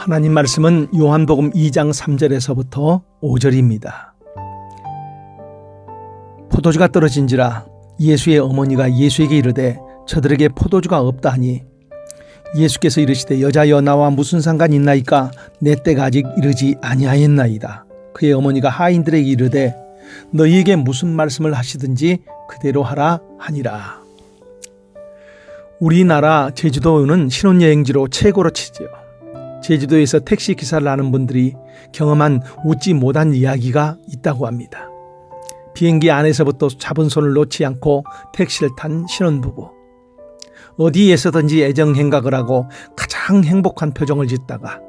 하나님 말씀은 요한복음 2장 3절에서부터 5절입니다. 포도주가 떨어진지라 예수의 어머니가 예수에게 이르되 저들에게 포도주가 없다 하니 예수께서 이르시되 여자여 나와 무슨 상관이 있나이까 내 때가 아직 이르지 아니하였나이다. 그의 어머니가 하인들에게 이르되 너희에게 무슨 말씀을 하시든지 그대로 하라 하니라. 우리나라 제주도는 신혼여행지로 최고로 치죠. 제주도에서 택시 기사를 하는 분들이 경험한 웃지 못한 이야기가 있다고 합니다. 비행기 안에서부터 잡은 손을 놓지 않고 택시를 탄 신혼부부. 어디에서든지 애정 행각을 하고 가장 행복한 표정을 짓다가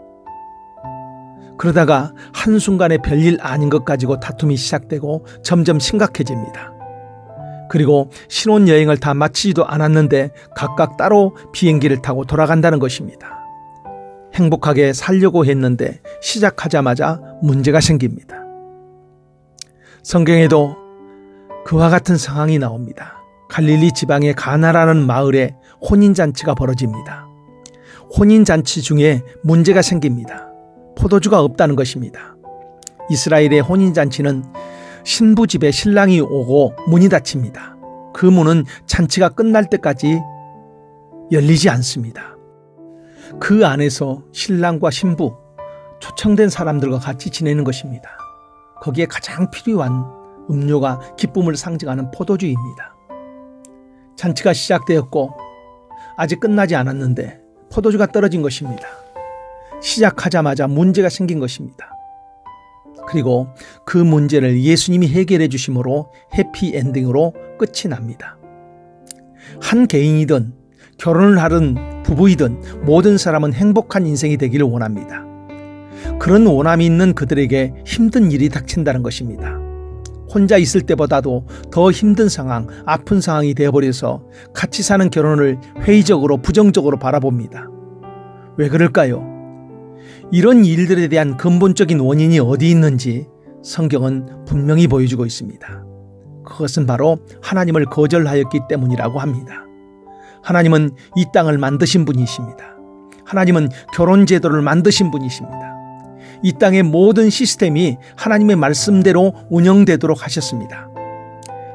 그러다가 한순간에 별일 아닌 것 가지고 다툼이 시작되고 점점 심각해집니다. 그리고 신혼여행을 다 마치지도 않았는데 각각 따로 비행기를 타고 돌아간다는 것입니다. 행복하게 살려고 했는데 시작하자마자 문제가 생깁니다. 성경에도 그와 같은 상황이 나옵니다. 갈릴리 지방의 가나라는 마을에 혼인잔치가 벌어집니다. 혼인잔치 중에 문제가 생깁니다. 포도주가 없다는 것입니다. 이스라엘의 혼인잔치는 신부 집에 신랑이 오고 문이 닫힙니다. 그 문은 잔치가 끝날 때까지 열리지 않습니다. 그 안에서 신랑과 신부, 초청된 사람들과 같이 지내는 것입니다. 거기에 가장 필요한 음료가 기쁨을 상징하는 포도주입니다. 잔치가 시작되었고 아직 끝나지 않았는데 포도주가 떨어진 것입니다. 시작하자마자 문제가 생긴 것입니다. 그리고 그 문제를 예수님이 해결해 주심으로 해피엔딩으로 끝이 납니다. 한 개인이든 결혼을 하든 부부이든 모든 사람은 행복한 인생이 되기를 원합니다. 그런 원함이 있는 그들에게 힘든 일이 닥친다는 것입니다. 혼자 있을 때보다도 더 힘든 상황, 아픈 상황이 되어버려서 같이 사는 결혼을 회의적으로 부정적으로 바라봅니다. 왜 그럴까요? 이런 일들에 대한 근본적인 원인이 어디 있는지 성경은 분명히 보여주고 있습니다. 그것은 바로 하나님을 거절하였기 때문이라고 합니다. 하나님은 이 땅을 만드신 분이십니다. 하나님은 결혼 제도를 만드신 분이십니다. 이 땅의 모든 시스템이 하나님의 말씀대로 운영되도록 하셨습니다.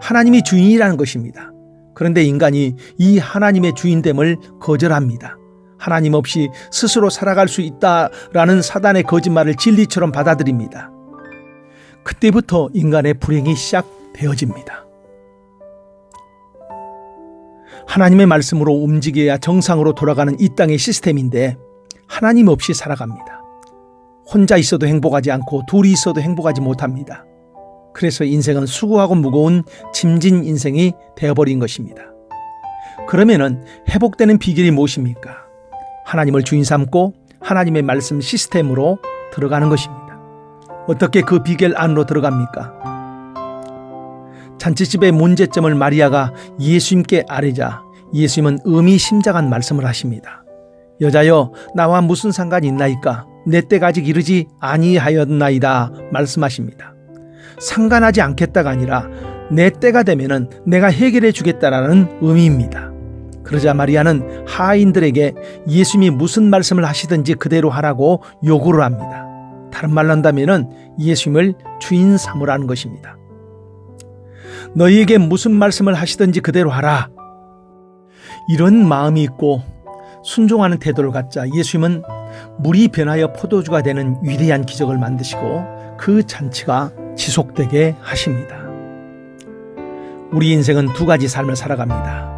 하나님이 주인이라는 것입니다. 그런데 인간이 이 하나님의 주인됨을 거절합니다. 하나님 없이 스스로 살아갈 수 있다라는 사단의 거짓말을 진리처럼 받아들입니다. 그때부터 인간의 불행이 시작되어집니다. 하나님의 말씀으로 움직여야 정상으로 돌아가는 이 땅의 시스템인데 하나님 없이 살아갑니다. 혼자 있어도 행복하지 않고 둘이 있어도 행복하지 못합니다. 그래서 인생은 수고하고 무거운 짐진 인생이 되어버린 것입니다. 그러면은 회복되는 비결이 무엇입니까? 하나님을 주인 삼고 하나님의 말씀 시스템으로 들어가는 것입니다. 어떻게 그 비결 안으로 들어갑니까? 잔치집의 문제점을 마리아가 예수님께 아뢰자 예수님은 의미심장한 말씀을 하십니다. 여자여 나와 무슨 상관이 있나이까 내 때가 아직 이르지 아니하였나이다 말씀하십니다. 상관하지 않겠다가 아니라 내 때가 되면은 내가 해결해 주겠다라는 의미입니다. 그러자 마리아는 하인들에게 예수님이 무슨 말씀을 하시든지 그대로 하라고 요구를 합니다. 다른 말로 한다면은 예수님을 주인 삼으라는 것입니다. 너희에게 무슨 말씀을 하시든지 그대로 하라. 이런 마음이 있고 순종하는 태도를 갖자 예수님은 물이 변하여 포도주가 되는 위대한 기적을 만드시고 그 잔치가 지속되게 하십니다. 우리 인생은 두 가지 삶을 살아갑니다.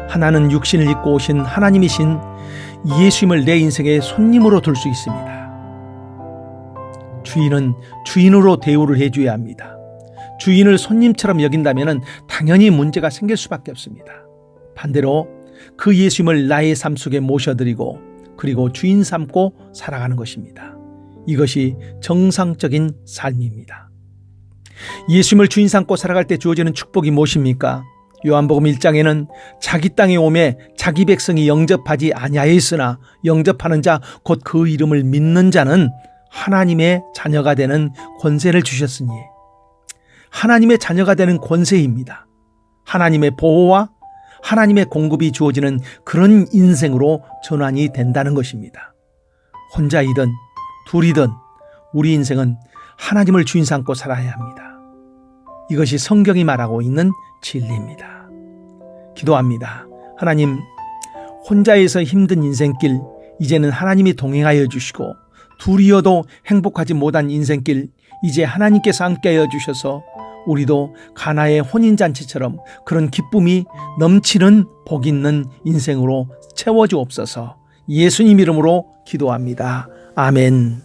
하나는 육신을 입고 오신 하나님이신 예수님을 내 인생의 손님으로 둘 수 있습니다. 주인은 주인으로 대우를 해줘야 합니다. 주인을 손님처럼 여긴다면 당연히 문제가 생길 수밖에 없습니다. 반대로 그 예수님을 나의 삶 속에 모셔드리고 그리고 주인 삼고 살아가는 것입니다. 이것이 정상적인 삶입니다. 예수님을 주인 삼고 살아갈 때 주어지는 축복이 무엇입니까? 요한복음 1장에는 자기 땅에 오매 자기 백성이 영접하지 아니하였으나 영접하는 자 곧 그 이름을 믿는 자는 하나님의 자녀가 되는 권세를 주셨으니 하나님의 자녀가 되는 권세입니다. 하나님의 보호와 하나님의 공급이 주어지는 그런 인생으로 전환이 된다는 것입니다. 혼자이든 둘이든 우리 인생은 하나님을 주인 삼고 살아야 합니다. 이것이 성경이 말하고 있는 진리입니다. 기도합니다. 하나님, 혼자에서 힘든 인생길 이제는 하나님이 동행하여 주시고 둘이어도 행복하지 못한 인생길 이제 하나님께서 함께하여 주셔서 우리도 가나의 혼인잔치처럼 그런 기쁨이 넘치는 복 있는 인생으로 채워주옵소서. 예수님 이름으로 기도합니다. 아멘.